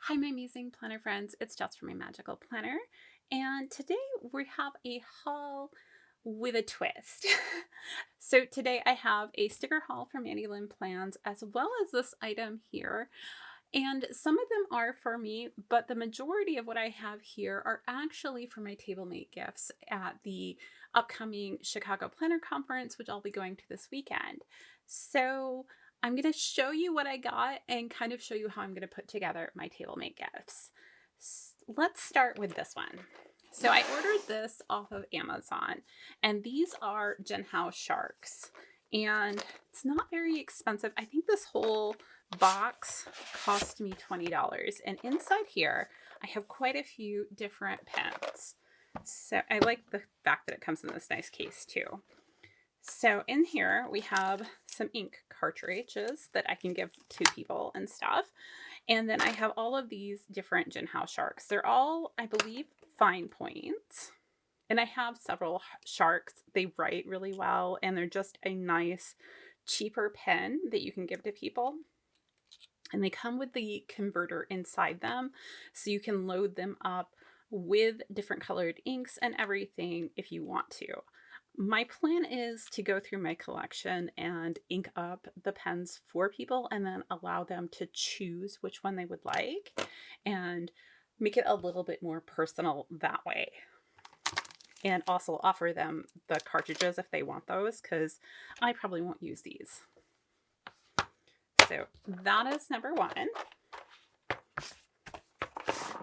Hi, my amazing planner friends. It's Jess from my Magical Planner, and today we have a haul with a twist. So today I have a sticker haul from Mandy Lynn Plans as well as this item here. And some of them are for me, but the majority of what I have here are actually for my TableMate gifts at the upcoming Chicago Planner Conference, which I'll be going to this weekend. So I'm going to show you what I got and kind of show you how I'm going to put together my TableMate gifts. Let's start with this one. So I ordered this off of Amazon, and these are Jinhao Sharks. And it's not very expensive. I think this whole box cost me $20. And inside here, I have quite a few different pens. So I like the fact that it comes in this nice case too. So in here, we have some ink cartridges that I can give to people and stuff. And then I have all of these different Jinhao Sharks. They're all, I believe, fine points. And I have several sharks. They write really well, and they're just a nice, cheaper pen that you can give to people. And they come with the converter inside them, so you can load them up with different colored inks and everything if you want to. My plan is to go through my collection and ink up the pens for people and then allow them to choose which one they would like and make it a little bit more personal that way. And also offer them the cartridges if they want those, because I probably won't use these. So that is number one.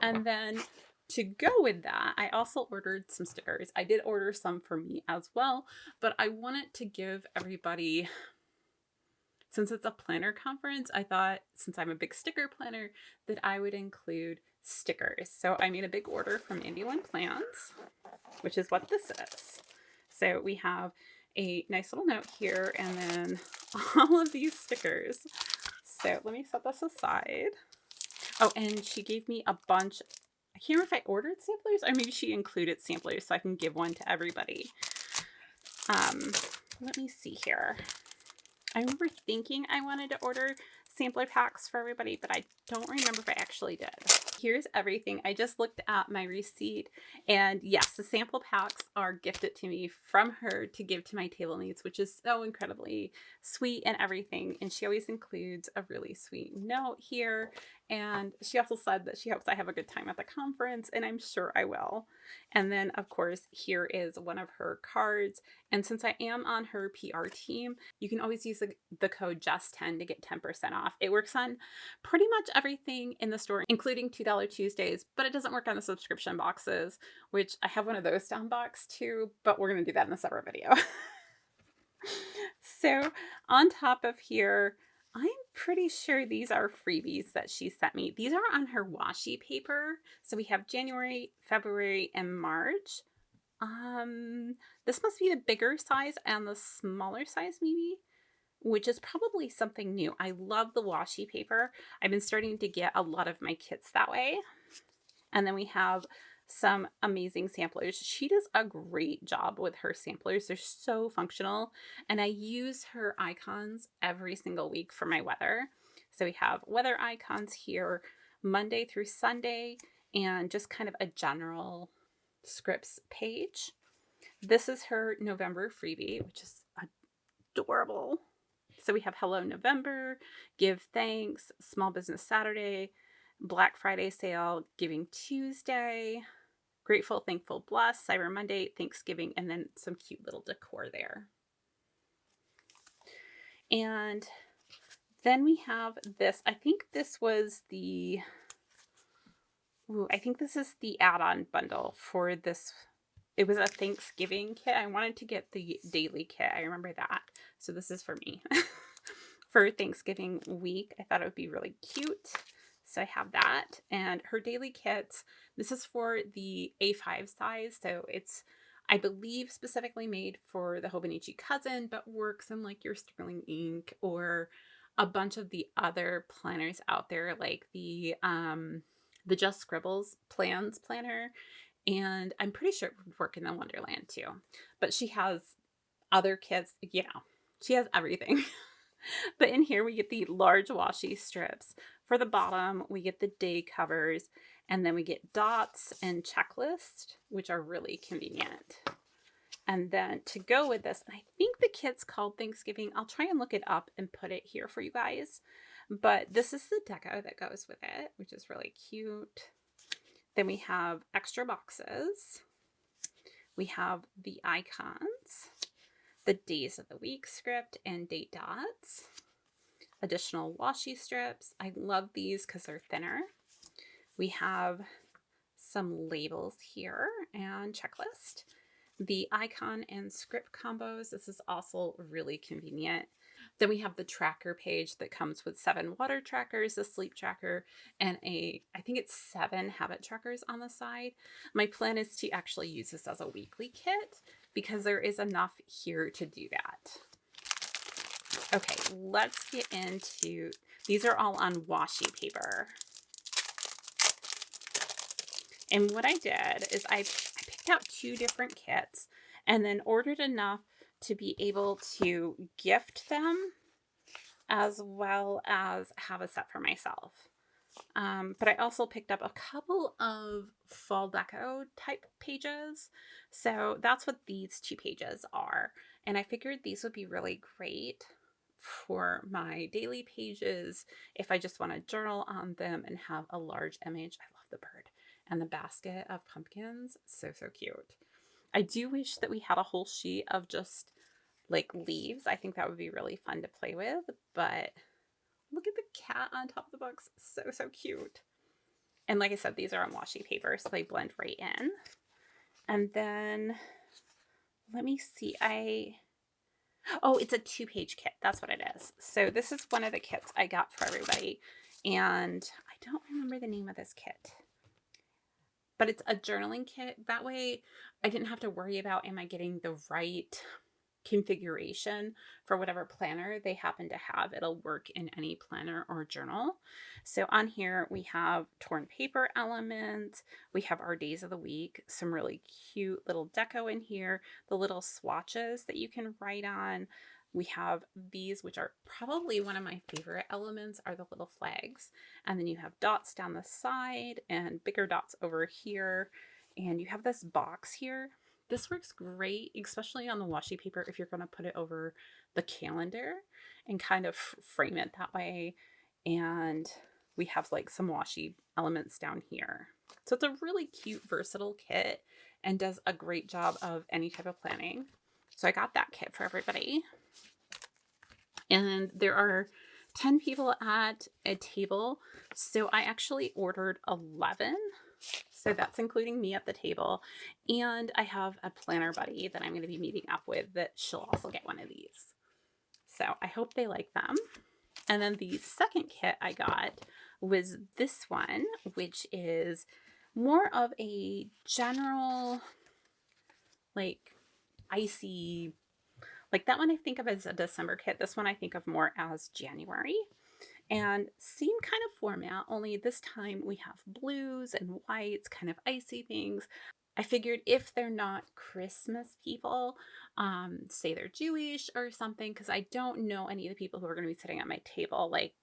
And then to go with that, I also ordered some stickers. I did order some for me as well, but I wanted to give everybody, since it's a planner conference, I thought since I'm a big sticker planner that I would include stickers. So I made a big order from Mandy Lynn Plans, which is what this is. So we have a nice little note here and then all of these stickers. So let me set this aside. Oh, and she gave me a bunch. I can't remember if I ordered samplers or maybe she included samplers so I can give one to everybody. Let me see here. I remember thinking I wanted to order sampler packs for everybody, but I don't remember if I actually did. Here's everything. I just looked at my receipt, and yes, the sample packs are gifted to me from her to give to my table mates, which is so incredibly sweet and everything. And she always includes a really sweet note here. And she also said that she hopes I have a good time at the conference, and I'm sure I will. And then, of course, here is one of her cards. And since I am on her PR team, you can always use the code JESS10 to get 10% off. It works on pretty much everything in the store, including $2 Tuesdays, but it doesn't work on the subscription boxes, which I have one of those to unbox too, but we're going to do that in a separate video. So on top of here, I'm pretty sure these are freebies that she sent me. These are on her washi paper. So we have January, February, and March. This must be the bigger size and the smaller size maybe, which is probably something new. I love the washi paper. I've been starting to get a lot of my kits that way. And then we have some amazing samplers. She does a great job with her samplers. They're so functional. And I use her icons every single week for my weather. So we have weather icons here Monday through Sunday and just kind of a general scripts page. This is her November freebie, which is adorable. So we have Hello November, Give Thanks, Small Business Saturday, Black Friday sale, Giving Tuesday, Grateful, Thankful, Blessed, Cyber Monday, Thanksgiving, and then some cute little decor there. And then we have this. I think this was the, I think this is the add-on bundle for this. It was a Thanksgiving kit. I wanted to get the daily kit. I remember that. So this is for me. For Thanksgiving week, I thought it would be really cute. So I have that. And her daily kits, this is for the A5 size. So it's, I believe, specifically made for the Hobonichi cousin, but works in like your Sterling ink or a bunch of the other planners out there, like the Just Scribbles Plans planner. And I'm pretty sure it would work in the Wonderland too. But she has other kits, you know, she has everything. But in here we get the large washi strips for the bottom, we get the day covers, and then we get dots and checklist, which are really convenient. And then to go with this, and I think the kit's called Thanksgiving. I'll try and look it up and put it here for you guys. But this is the deco that goes with it, which is really cute. Then we have extra boxes. We have the icons, the days of the week script and date dots, additional washi strips. I love these because they're thinner. We have some labels here and checklist. The icon and script combos. This is also really convenient. Then we have the tracker page that comes with 7 water trackers, a sleep tracker, and I think it's 7 habit trackers on the side. My plan is to actually use this as a weekly kit because there is enough here to do that. Okay, let's get into, these are all on washi paper. And what I did is I picked out 2 different kits and then ordered enough to be able to gift them as well as have a set for myself. But I also picked up a couple of fall deco type pages. So that's what these 2 pages are. And I figured these would be really great for my daily pages if I just want to journal on them and have a large image. I love the bird and the basket of pumpkins. So cute. I do wish that we had a whole sheet of just like leaves. I think that would be really fun to play with, but look at the cat on top of the box. So cute. And like I said, these are on washi paper, so they blend right in. And then let me see. Oh, it's a 2-page kit. That's what it is. So this is one of the kits I got for everybody. And I don't remember the name of this kit, but it's a journaling kit. That way I didn't have to worry about, am I getting the right configuration for whatever planner they happen to have. It'll work in any planner or journal. So on here we have torn paper elements, we have our days of the week, some really cute little deco in here, the little swatches that you can write on. We have these, which are probably one of my favorite elements, are the little flags. And then you have dots down the side and bigger dots over here. And you have this box here. This works great, especially on the washi paper if you're going to put it over the calendar and kind of frame it that way. And we have like some washi elements down here. So it's a really cute, versatile kit and does a great job of any type of planning. So I got that kit for everybody. And there are 10 people at a table. So I actually ordered 11. So that's including me at the table. And I have a planner buddy that I'm going to be meeting up with that she'll also get one of these. So I hope they like them. And then the second kit I got was this one, which is more of a general, like icy, like that one I think of as a December kit. This one I think of more as January. And same kind of format, only this time we have blues and whites, kind of icy things. I figured if they're not Christmas people, say they're Jewish or something, because I don't know any of the people who are going to be sitting at my table. Like,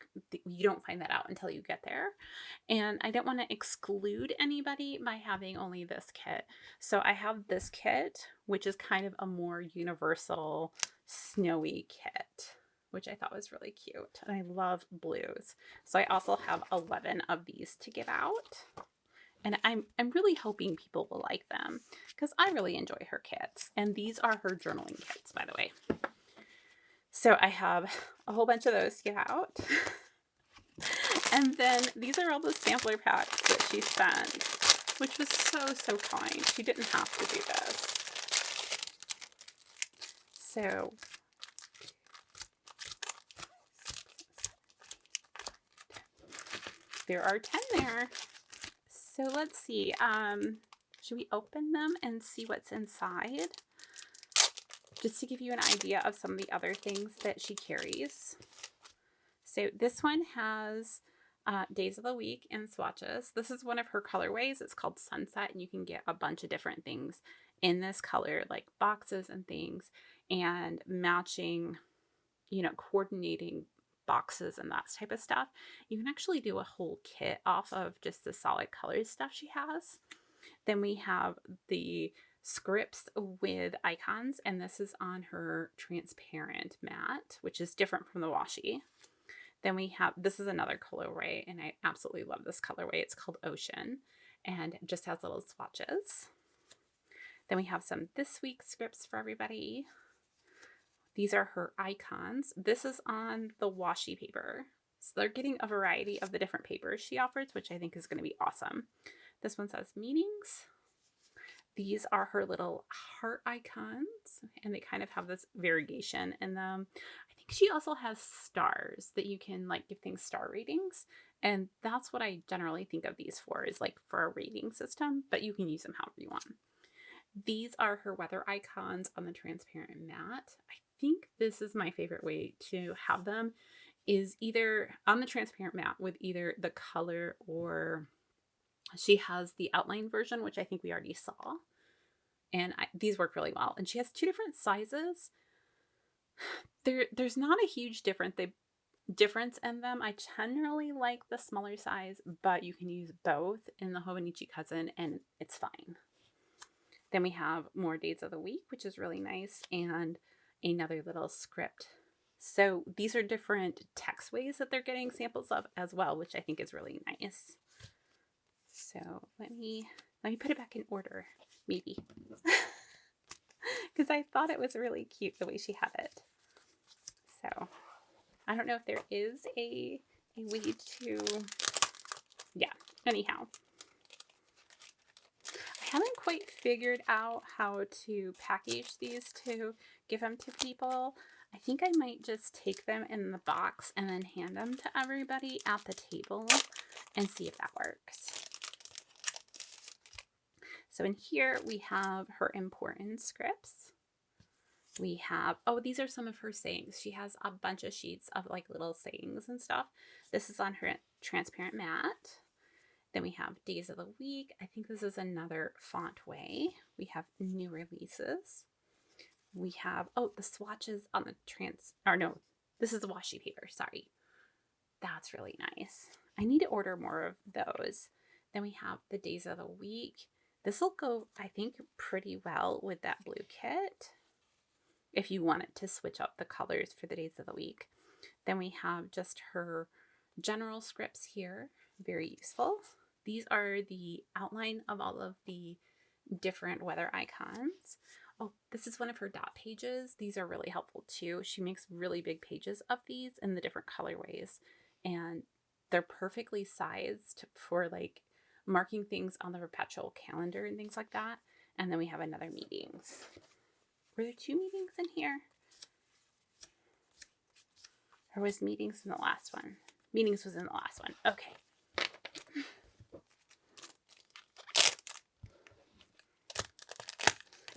you don't find that out until you get there. And I don't want to exclude anybody by having only this kit. So I have this kit, which is kind of a more universal snowy kit, which I thought was really cute. And I love blues. So I also have 11 of these to give out. And I'm really hoping people will like them because I really enjoy her kits. And these are her journaling kits, by the way. So I have a whole bunch of those to give out. And then these are all the sampler packs that she sent, which was so kind. She didn't have to do this. So there are 10 there. So let's see, should we open them and see what's inside? Just to give you an idea of some of the other things that she carries. So this one has days of the week and swatches. This is one of her colorways. It's called Sunset, and you can get a bunch of different things in this color, like boxes and things, and matching, coordinating boxes and that type of stuff. You can actually do a whole kit off of just the solid color stuff she has. Then we have the scripts with icons, and this is on her transparent mat, which is different from the washi. Then we have, this is another colorway, and I absolutely love this colorway. It's called Ocean, and it just has little swatches. Then we have some this week scripts for everybody. These are her icons. This is on the washi paper. So they're getting a variety of the different papers she offers, which I think is going to be awesome. This one says meanings. These are her little heart icons, and they kind of have this variegation in them. I think she also has stars that you can like give things star ratings, and that's what I generally think of these for, is like for a rating system, but you can use them however you want. These are her weather icons on the transparent mat. I think this is my favorite way to have them, is either on the transparent mat with either the color, or she has the outline version, which I think we already saw. And these work really well. And she has two different sizes. There's not a huge difference in them. I generally like the smaller size, but you can use both in the Hobonichi Cousin and it's fine. Then we have more days of the week, which is really nice, and another little script. So these are different text ways that they're getting samples of as well, which I think is really nice. So let me put it back in order, maybe, because I thought it was really cute the way she had it. So I don't know if there is a way to, yeah, anyhow. I haven't quite figured out how to package these to give them to people. I think I might just take them in the box and then hand them to everybody at the table and see if that works. So in here we have her important scripts. We have, oh, these are some of her sayings. She has a bunch of sheets of like little sayings and stuff. This is on her transparent mat. Then we have days of the week. I think this is another font way. We have new releases. We have, oh, the swatches on the this is the washi paper, sorry. That's really nice. I need to order more of those. Then we have the days of the week. This will go, I think, pretty well with that blue kit if you wanted to switch up the colors for the days of the week. Then we have just her general scripts here, very useful. These are the outline of all of the different weather icons. Oh, this is one of her dot pages. These are really helpful too. She makes really big pages of these in the different colorways, and they're perfectly sized for like marking things on the perpetual calendar and things like that. And then we have another meetings. Were there two meetings in here? Or was meetings in the last one? Meetings was in the last one. Okay.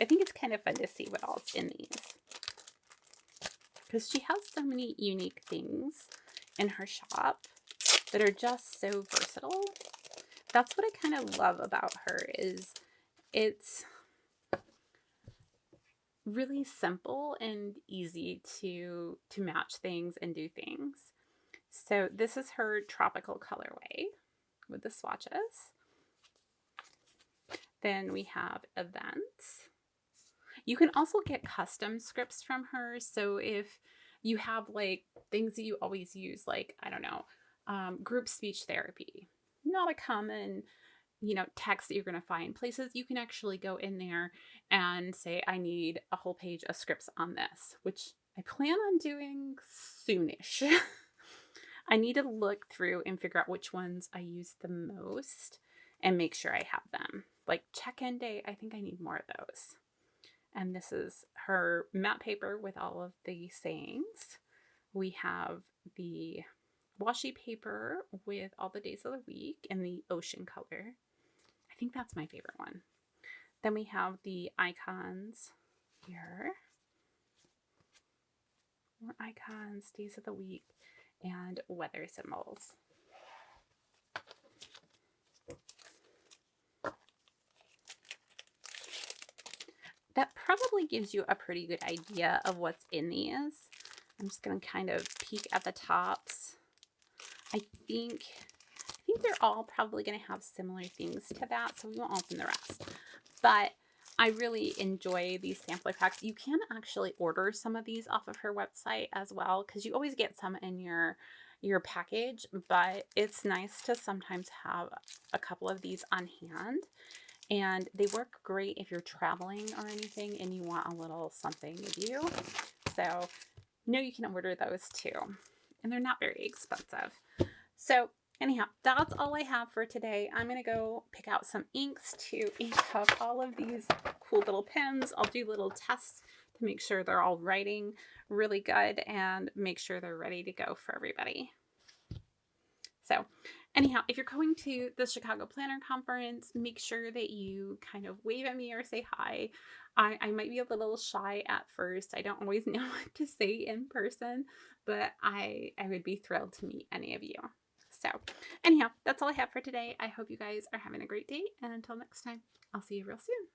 I think it's kind of fun to see what all's in these, because she has so many unique things in her shop that are just so versatile. That's what I kind of love about her, is it's really simple and easy to match things and do things. So this is her tropical colorway with the swatches. Then we have events. You can also get custom scripts from her. So if you have like things that you always use, like, I don't know, group speech therapy, not a common, text that you're going to find places, you can actually go in there and say, I need a whole page of scripts on this, which I plan on doing soonish. I need to look through and figure out which ones I use the most and make sure I have them. Like check-in day, I think I need more of those. And this is her matte paper with all of the sayings. We have the washi paper with all the days of the week in the ocean color. I think that's my favorite one. Then we have the icons here. More icons, days of the week, and weather symbols. That probably gives you a pretty good idea of what's in these. I'm just going to kind of peek at the tops. I think they're all probably going to have similar things to that, so we won't open the rest. But I really enjoy these sampler packs. You can actually order some of these off of her website as well, because you always get some in your package, but it's nice to sometimes have a couple of these on hand. And they work great if you're traveling or anything and you want a little something with you. So, no, you can order those too. And they're not very expensive. So, anyhow, that's all I have for today. I'm going to go pick out some inks to ink up all of these cool little pens. I'll do little tests to make sure they're all writing really good and make sure they're ready to go for everybody. So anyhow, if you're going to the Chicago Planner Conference, make sure that you kind of wave at me or say hi. I might be a little shy at first. I don't always know what to say in person, but I would be thrilled to meet any of you. So anyhow, that's all I have for today. I hope you guys are having a great day, and until next time, I'll see you real soon.